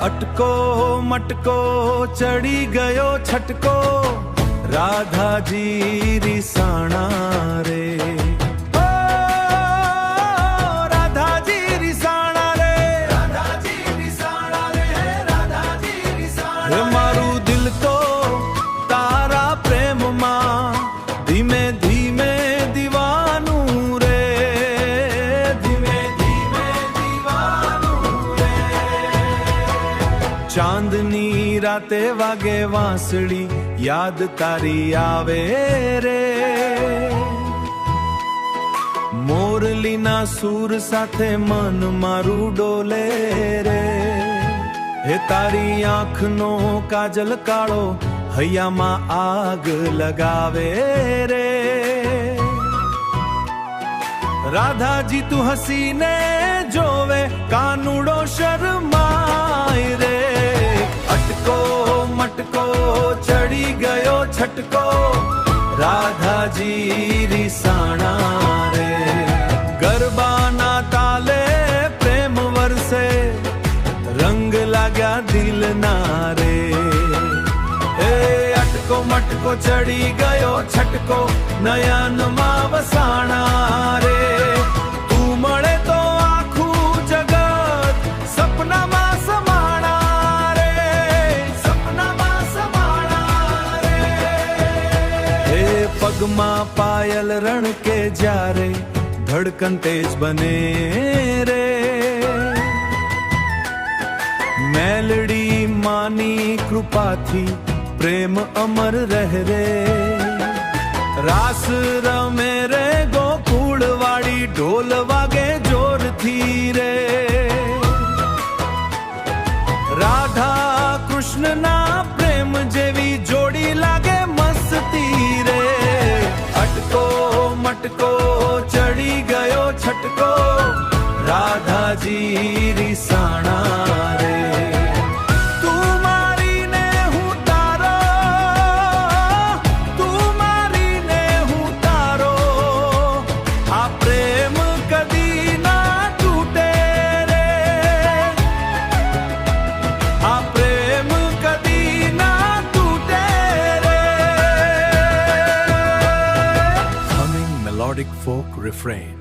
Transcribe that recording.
અટકો મટકો ચડી ગયો છટકો, રાધાજી રીસાણા રે, ઓ રાધાજી રીસાણા રે, રાધાજી રીસાણા રે, રાધાજી રીસાણા. મારું દિલ તો તારા પ્રેમમાં ધીમે ધીમે દીવાનું રે, ધીમે ધીમે દીવાનું રે. ચાંદની રાતે વાગે વાંસળી, યાદ તારી આવે રે, મોરલીના સૂર સાથે મન મારું ડોલે રે. હે તારી આંખનો કાજલ કાળો હૈયામાં આગ લગાવે રે. રાધાજી તું હસીને જોવે, કાનુડો શરમાય રે. અટકો મટકો ચડી ગયો છટકો, રાધાજી રીસાણા રે. ગરબાના તાલે પ્રેમ વરસે, રંગ લાગ્યા દિલના રે. એ અટકો મટકો ચડી ગયો છટકો, નયનમાં વસાણા રે. તું મળે તો આખું જગત સપનામાં સમાણા રે, સપનામાં સમાણા રે. એ પગમાં પાયલ રણકે જ્યારે, ધડકન તેજ બને રે. મેલડી માની કૃપાથી પ્રેમ અમર રહે રે. રાસ રમે રે ગોકુળ વાળી, ઢોલ વાગે જોરથી રે. રાધા કૃષ્ણના પ્રેમ જેવી જોડી લાગે મસ્તી રે. અટકો મટકો ચડી ગયો છટકો, રાધાજી રીસાણા રે. Melodic folk refrain.